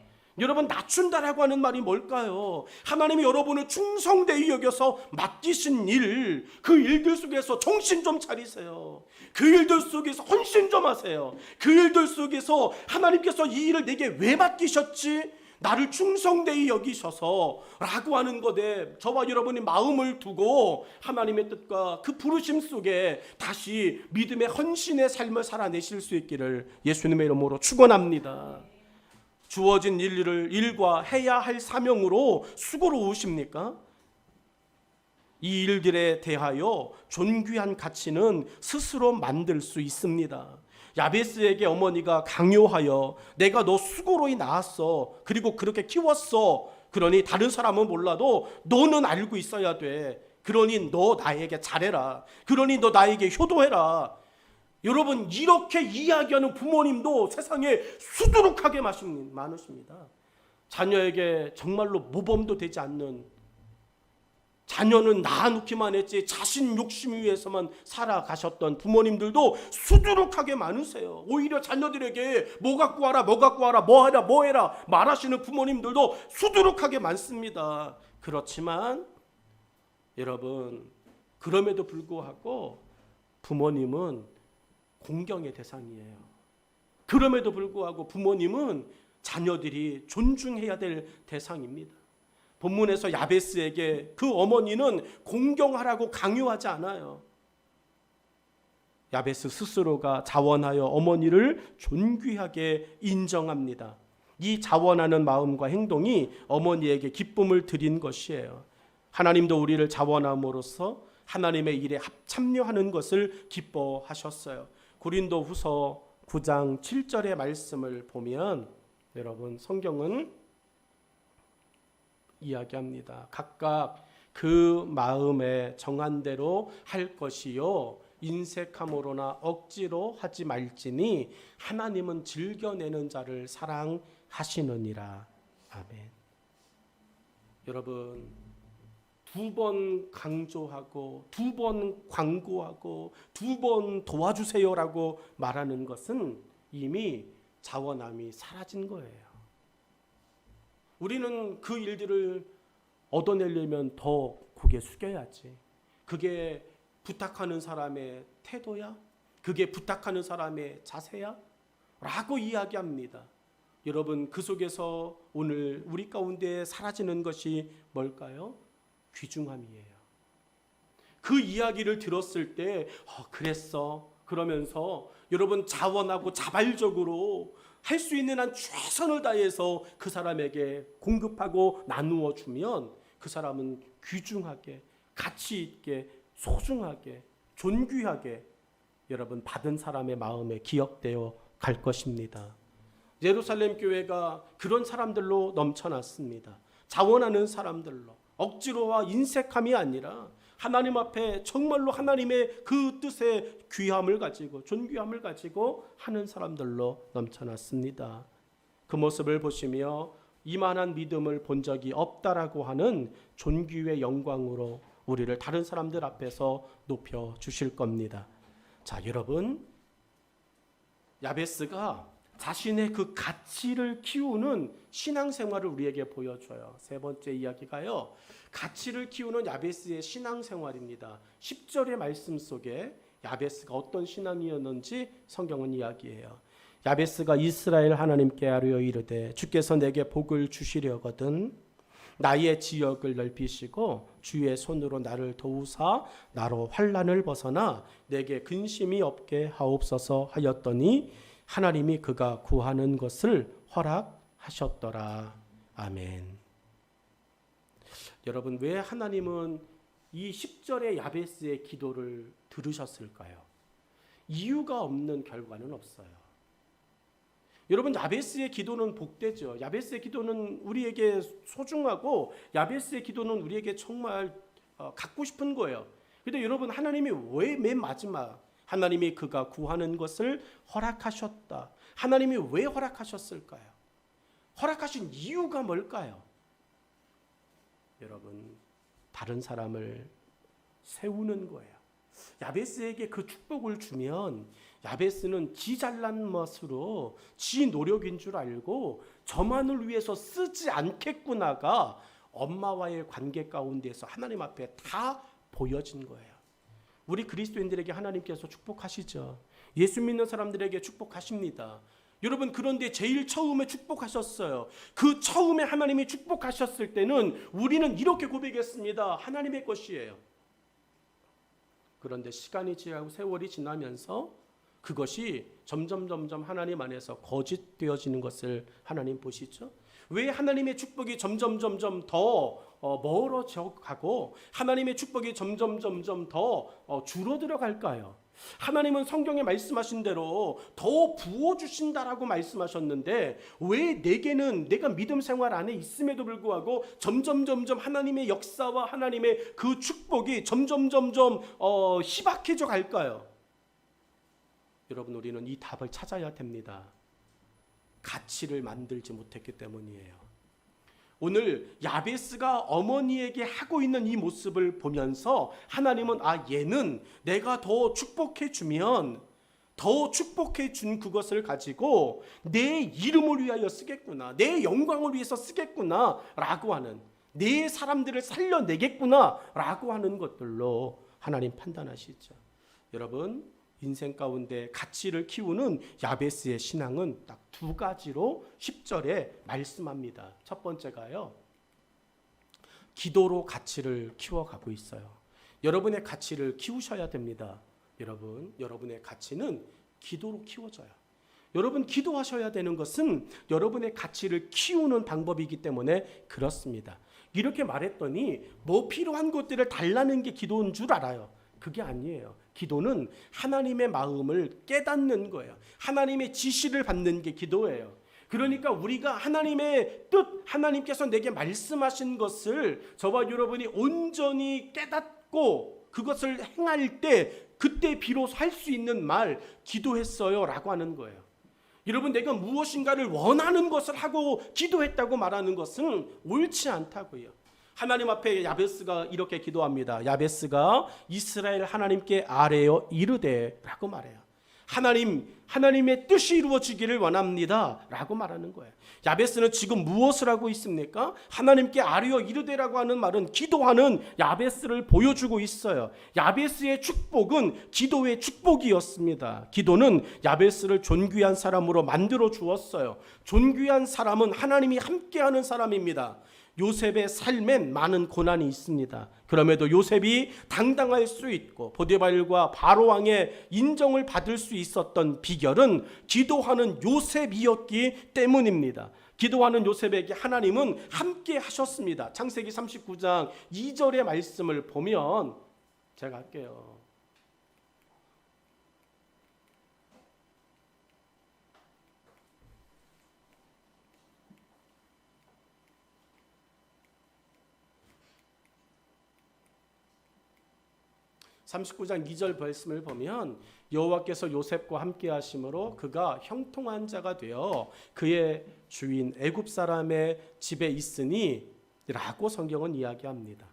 여러분, 낮춘다라고 하는 말이 뭘까요? 하나님이 여러분을 충성되이 여겨서 맡기신 일, 그 일들 속에서 정신 좀 차리세요. 그 일들 속에서 헌신 좀 하세요. 그 일들 속에서 하나님께서 이 일을 내게 왜 맡기셨지? 나를 충성되이 여기셔서 라고 하는 것에 저와 여러분이 마음을 두고 하나님의 뜻과 그 부르심 속에 다시 믿음의 헌신의 삶을 살아내실 수 있기를 예수님의 이름으로 축원합니다. 주어진 일과 해야 할 사명으로 수고로우십니까? 이 일들에 대하여 존귀한 가치는 스스로 만들 수 있습니다. 야베스에게 어머니가 강요하여 내가 너 수고로이 낳았어, 그리고 그렇게 키웠어, 그러니 다른 사람은 몰라도 너는 알고 있어야 돼, 그러니 너 나에게 잘해라, 그러니 너 나에게 효도해라. 여러분, 이렇게 이야기하는 부모님도 세상에 수두룩하게 많으십니다. 자녀에게 정말로 모범도 되지 않는, 자녀는 낳아놓기만 했지 자신 욕심 위해서만 살아가셨던 부모님들도 수두룩하게 많으세요. 오히려 자녀들에게 뭐 갖고 와라, 뭐 갖고 와라, 뭐 해라, 뭐 해라 말하시는 부모님들도 수두룩하게 많습니다. 그렇지만 여러분, 그럼에도 불구하고 부모님은 공경의 대상이에요. 그럼에도 불구하고 부모님은 자녀들이 존중해야 될 대상입니다. 본문에서 야베스에게 그 어머니는 공경하라고 강요하지 않아요. 야베스 스스로가 자원하여 어머니를 존귀하게 인정합니다. 이 자원하는 마음과 행동이 어머니에게 기쁨을 드린 것이에요. 하나님도 우리를 자원함으로써 하나님의 일에 참여하는 것을 기뻐하셨어요. 고린도후서 9장 7절의 말씀을 보면 여러분, 성경은 이야기합니다. 각각 그 마음에 정한 대로 할 것이요 인색함으로나 억지로 하지 말지니 하나님은 즐겨내는 자를 사랑하시느니라. 아멘. 여러분, 두 번 강조하고 두 번 광고하고 두 번 도와주세요라고 말하는 것은 이미 자원함이 사라진 거예요. 우리는 그 일들을 얻어내려면 더 고개 숙여야지. 그게 부탁하는 사람의 태도야? 그게 부탁하는 사람의 자세야? 라고 이야기합니다. 여러분, 그 속에서 오늘 우리 가운데 사라지는 것이 뭘까요? 귀중함이에요. 그 이야기를 들었을 때 그랬어 그러면서 여러분 자원하고 자발적으로 할 수 있는 한 최선을 다해서 그 사람에게 공급하고 나누어 주면 그 사람은 귀중하게, 가치 있게, 소중하게, 존귀하게 여러분 받은 사람의 마음에 기억되어 갈 것입니다. 예루살렘 교회가 그런 사람들로 넘쳐났습니다. 자원하는 사람들로, 억지로와 인색함이 아니라 하나님 앞에 정말로 하나님의 그 뜻의 귀함을 가지고 존귀함을 가지고 하는 사람들로 넘쳐났습니다. 그 모습을 보시며 이만한 믿음을 본 적이 없다라고 하는 존귀의 영광으로 우리를 다른 사람들 앞에서 높여 주실 겁니다. 자, 여러분, 야베스가 자신의 그 가치를 키우는 신앙생활을 우리에게 보여줘요. 세 번째 이야기가요, 가치를 키우는 야베스의 신앙생활입니다. 10절의 말씀 속에 야베스가 어떤 신앙이었는지 성경은 이야기해요. 야베스가 이스라엘 하나님께 아뢰어 이르되 주께서 내게 복을 주시려거든 나의 지역을 넓히시고 주의 손으로 나를 도우사 나로 환난을 벗어나 내게 근심이 없게 하옵소서 하였더니 하나님이 그가 구하는 것을 허락하셨더라. 아멘. 여러분, 왜 하나님은 이 10절의 야베스의 기도를 들으셨을까요? 이유가 없는 결과는 없어요. 여러분, 야베스의 기도는 복되죠. 야베스의 기도는 우리에게 소중하고 야베스의 기도는 우리에게 정말 갖고 싶은 거예요. 그런데 여러분, 하나님이 왜 맨 마지막 하나님이 그가 구하는 것을 허락하셨다. 하나님이 왜 허락하셨을까요? 허락하신 이유가 뭘까요? 여러분, 다른 사람을 세우는 거예요. 야베스에게 그 축복을 주면 야베스는 지 잘난 멋으로 지 노력인 줄 알고 저만을 위해서 쓰지 않겠구나가 엄마와의 관계 가운데서 하나님 앞에 다 보여진 거예요. 우리 그리스도인들에게 하나님께서 축복하시죠. 예수 믿는 사람들에게 축복하십니다. 여러분, 그런데 제일 처음에 축복하셨어요. 그 처음에 하나님이 축복하셨을 때는 우리는 이렇게 고백했습니다. 하나님의 것이에요. 그런데 시간이 지나고 세월이 지나면서 그것이 점점 하나님 안에서 거짓되어지는 것을 하나님 보시죠. 왜 하나님의 축복이 점점 더 멀어져 가고 하나님의 축복이 점점 더 줄어들어 갈까요? 하나님은 성경에 말씀하신 대로 더 부어주신다라고 말씀하셨는데 왜 내게는 내가 믿음 생활 안에 있음에도 불구하고 점점 하나님의 역사와 하나님의 그 축복이 점점 희박해져 갈까요? 여러분, 우리는 이 답을 찾아야 됩니다. 가치를 만들지 못했기 때문이에요. 오늘 야베스가 어머니에게 하고 있는 이 모습을 보면서 하나님은 얘는 내가 더 축복해 주면 더 축복해 준 그것을 가지고 내 이름을 위하여 쓰겠구나, 내 영광을 위해서 쓰겠구나 라고 하는, 내 사람들을 살려내겠구나 라고 하는 것들로 하나님 판단하시죠. 여러분, 인생 가운데 가치를 키우는 야베스의 신앙은 딱 두 가지로 10절에 말씀합니다. 첫 번째가요, 기도로 가치를 키워가고 있어요. 여러분의 가치를 키우셔야 됩니다. 여러분의 가치는 기도로 키워져요. 여러분, 기도하셔야 되는 것은 여러분의 가치를 키우는 방법이기 때문에 그렇습니다. 이렇게 말했더니 뭐 필요한 것들을 달라는 게 기도인 줄 알아요. 그게 아니에요. 기도는 하나님의 마음을 깨닫는 거예요. 하나님의 지시를 받는 게 기도예요. 그러니까 우리가 하나님의 뜻, 하나님께서 내게 말씀하신 것을 저와 여러분이 온전히 깨닫고 그것을 행할 때 그때 비로소 할 수 있는 말, 기도했어요 라고 하는 거예요. 여러분, 내가 무엇인가를 원하는 것을 하고 기도했다고 말하는 것은 옳지 않다고요. 하나님 앞에 야베스가 이렇게 기도합니다. 야베스가 이스라엘 하나님께 아뢰어 이르되 라고 말해요. 하나님의 뜻이 이루어지기를 원합니다 라고 말하는 거예요. 야베스는 지금 무엇을 하고 있습니까? 하나님께 아뢰어 이르되라고 하는 말은 기도하는 야베스를 보여주고 있어요. 야베스의 축복은 기도의 축복이었습니다. 기도는 야베스를 존귀한 사람으로 만들어 주었어요. 존귀한 사람은 하나님이 함께하는 사람입니다. 요셉의 삶엔 많은 고난이 있습니다. 그럼에도 요셉이 당당할 수 있고 보디발과 바로왕의 인정을 받을 수 있었던 비결은 기도하는 요셉이었기 때문입니다. 기도하는 요셉에게 하나님은 함께 하셨습니다. 창세기 39장 2절의 말씀을 보면 제가 할게요. 39장 2절 말씀을 보면 여호와께서 요셉과 함께 하심으로 그가 형통한 자가 되어 그의 주인 애굽 사람의 집에 있으니 라고 성경은 이야기합니다.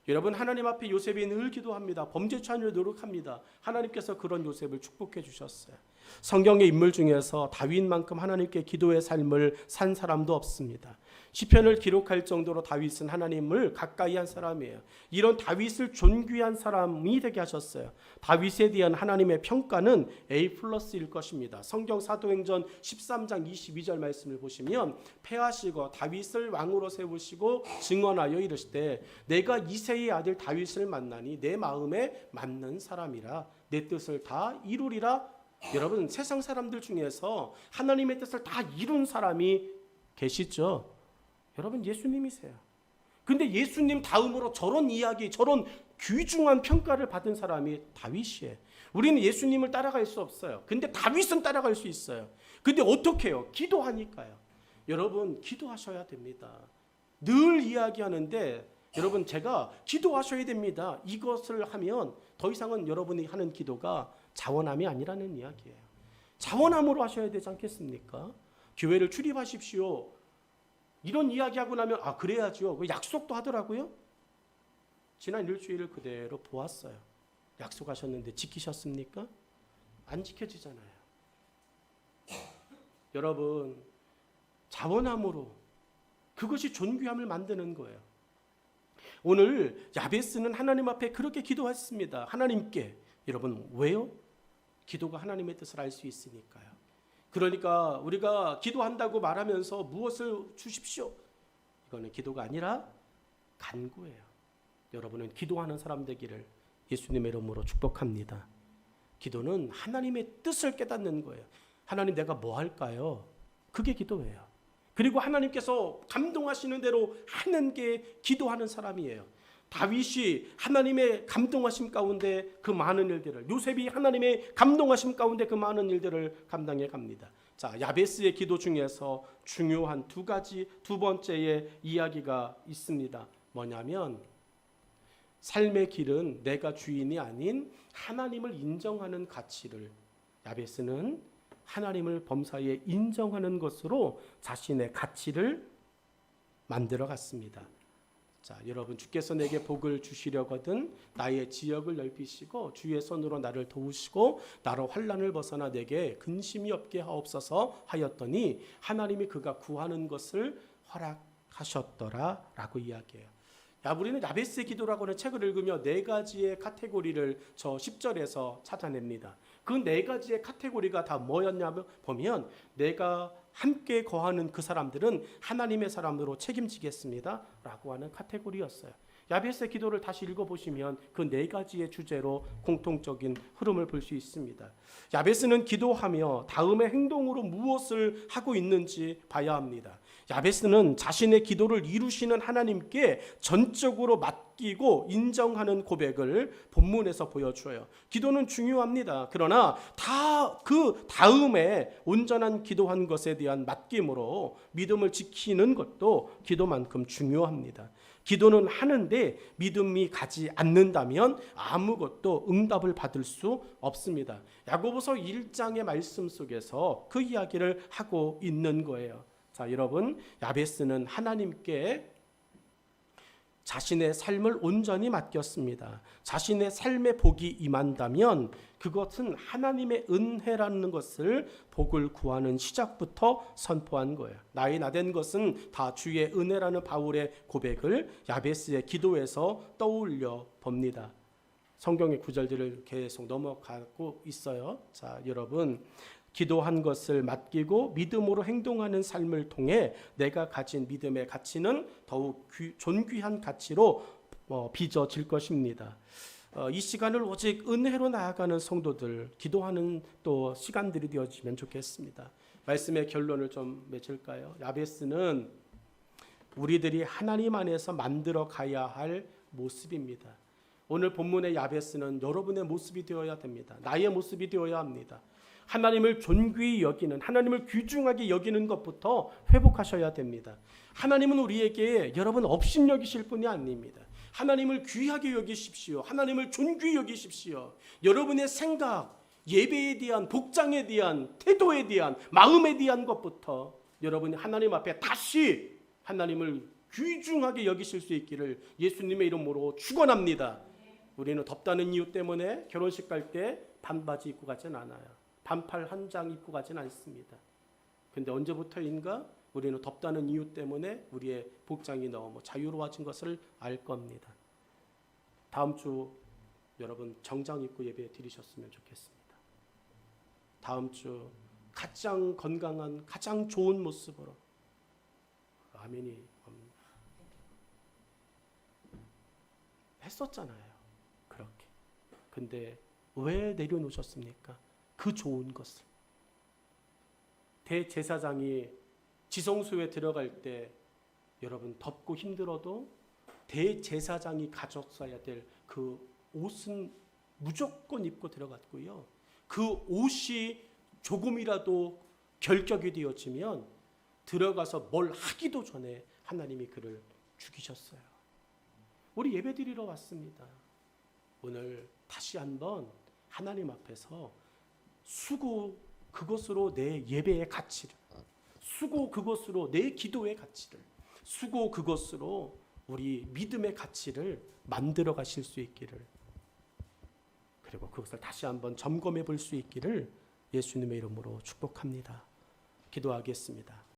여러분, 하나님 앞에 요셉이 늘 기도합니다. 범죄 참여를 노력합니다. 하나님께서 그런 요셉을 축복해 주셨어요. 성경의 인물 중에서 다윗만큼 하나님께 기도의 삶을 산 사람도 없습니다. 시편을 기록할 정도로 다윗은 하나님을 가까이 한 사람이에요. 이런 다윗을 존귀한 사람이 되게 하셨어요. 다윗에 대한 하나님의 평가는 A+일 것입니다. 성경 사도행전 13장 22절 말씀을 보시면 패하시고 다윗을 왕으로 세우시고 증언하여 이르시되 내가 이새의 아들 다윗을 만나니 내 마음에 맞는 사람이라 내 뜻을 다 이루리라. 여러분, 세상 사람들 중에서 하나님의 뜻을 다 이룬 사람이 계시죠? 여러분, 예수님이세요. 근데 예수님 다음으로 저런 이야기, 저런 귀중한 평가를 받은 사람이 다윗이에요. 우리는 예수님을 따라갈 수 없어요. 근데 다윗은 따라갈 수 있어요. 근데 어떻게 해요? 기도하니까요. 여러분, 기도하셔야 됩니다. 늘 이야기하는데 여러분, 제가 기도하셔야 됩니다. 이것을 하면 더 이상은 여러분이 하는 기도가 자원함이 아니라는 이야기예요. 자원함으로 하셔야 되지 않겠습니까? 교회를 출입하십시오. 이런 이야기하고 나면 그래야죠. 약속도 하더라고요. 지난 일주일을 그대로 보았어요. 약속하셨는데 지키셨습니까? 안 지켜지잖아요. 여러분, 자원함으로 그것이 존귀함을 만드는 거예요. 오늘 야베스는 하나님 앞에 그렇게 기도했습니다. 하나님께. 여러분, 왜요? 기도가 하나님의 뜻을 알 수 있으니까요. 그러니까 우리가 기도한다고 말하면서 무엇을 주십시오. 이거는 기도가 아니라 간구예요. 여러분은 기도하는 사람 되기를 예수님의 이름으로 축복합니다. 기도는 하나님의 뜻을 깨닫는 거예요. 하나님, 내가 뭐 할까요? 그게 기도예요. 그리고 하나님께서 감동하시는 대로 하는 게 기도하는 사람이에요. 다윗이 하나님의 감동하심 가운데 그 많은 일들을, 요셉이 하나님의 감동하심 가운데 그 많은 일들을 감당해 갑니다. 자, 야베스의 기도 중에서 중요한 두 번째의 이야기가 있습니다. 뭐냐면 삶의 길은 내가 주인이 아닌 하나님을 인정하는 가치를, 야베스는 하나님을 범사에 인정하는 것으로 자신의 가치를 만들어 갔습니다. 자, 여러분, 주께서 내게 복을 주시려거든 나의 지역을 넓히시고 주의 손으로 나를 도우시고 나로 환난을 벗어나 내게 근심이 없게 하옵소서 하였더니 하나님이 그가 구하는 것을 허락하셨더라 라고 이야기해요. 우리는 야베스의 기도라고 하는 책을 읽으며 네 가지의 카테고리를 저 10절에서 찾아냅니다. 그 네 가지의 카테고리가 다 뭐였냐면 보면 내가 함께 거하는 그 사람들은 하나님의 사람으로 책임지겠습니다 라고 하는 카테고리였어요. 야베스의 기도를 다시 읽어보시면 그 네 가지의 주제로 공통적인 흐름을 볼 수 있습니다. 야베스는 기도하며 다음의 행동으로 무엇을 하고 있는지 봐야 합니다. 야베스는 자신의 기도를 이루시는 하나님께 전적으로 맡기고 인정하는 고백을 본문에서 보여줘요. 기도는 중요합니다. 그러나 그 다음에 온전한 기도한 것에 대한 맡김으로 믿음을 지키는 것도 기도만큼 중요합니다. 기도는 하는데 믿음이 가지 않는다면 아무것도 응답을 받을 수 없습니다. 야고보서 1장의 말씀 속에서 그 이야기를 하고 있는 거예요. 자, 여러분, 야베스는 하나님께 자신의 삶을 온전히 맡겼습니다. 자신의 삶의 복이 임한다면 그것은 하나님의 은혜라는 것을 복을 구하는 시작부터 선포한 거예요. 나의 나된 것은 다 주의 은혜라는 바울의 고백을 야베스의 기도에서 떠올려 봅니다. 성경의 구절들을 계속 넘어가고 있어요. 자, 여러분, 기도한 것을 맡기고 믿음으로 행동하는 삶을 통해 내가 가진 믿음의 가치는 더욱 존귀한 가치로 빚어질 것입니다. 이 시간을 오직 은혜로 나아가는 성도들, 기도하는 또 시간들이 되어지면 좋겠습니다. 말씀의 결론을 좀 맺을까요? 야베스는 우리들이 하나님 안에서 만들어 가야 할 모습입니다. 오늘 본문의 야베스는 여러분의 모습이 되어야 됩니다. 나의 모습이 되어야 합니다. 하나님을 존귀히 여기는, 하나님을 귀중하게 여기는 것부터 회복하셔야 됩니다. 하나님은 우리에게 여러분 업신여기실 분이 아닙니다. 하나님을 귀하게 여기십시오. 하나님을 존귀히 여기십시오. 여러분의 생각, 예배에 대한, 복장에 대한, 태도에 대한, 마음에 대한 것부터 여러분이 하나님 앞에 다시 하나님을 귀중하게 여기실 수 있기를 예수님의 이름으로 축원합니다. 우리는 덥다는 이유 때문에 결혼식 갈 때 반바지 입고 가진 않아요. 반팔 한 장 입고 가진 않습니다. 근데 언제부터인가 우리는 덥다는 이유 때문에 우리의 복장이 너무 자유로워진 것을 알 겁니다. 다음 주 여러분 정장 입고 예배 드리셨으면 좋겠습니다. 다음 주 가장 건강한, 가장 좋은 모습으로. 아멘이 했었잖아요. 그렇게. 근데 왜 내려놓으셨습니까? 그 좋은 것을. 대제사장이 지성소에 들어갈 때 여러분 덥고 힘들어도 대제사장이 가졌어야 될 그 옷은 무조건 입고 들어갔고요. 그 옷이 조금이라도 결격이 되어지면 들어가서 뭘 하기도 전에 하나님이 그를 죽이셨어요. 우리 예배드리러 왔습니다. 오늘 다시 한번 하나님 앞에서 수고 그것으로 내 예배의 가치를, 수고 그것으로 내 기도의 가치를, 수고 그것으로 우리 믿음의 가치를 만들어 가실 수 있기를, 그리고 그것을 다시 한번 점검해 볼 수 있기를 예수님의 이름으로 축복합니다. 기도하겠습니다.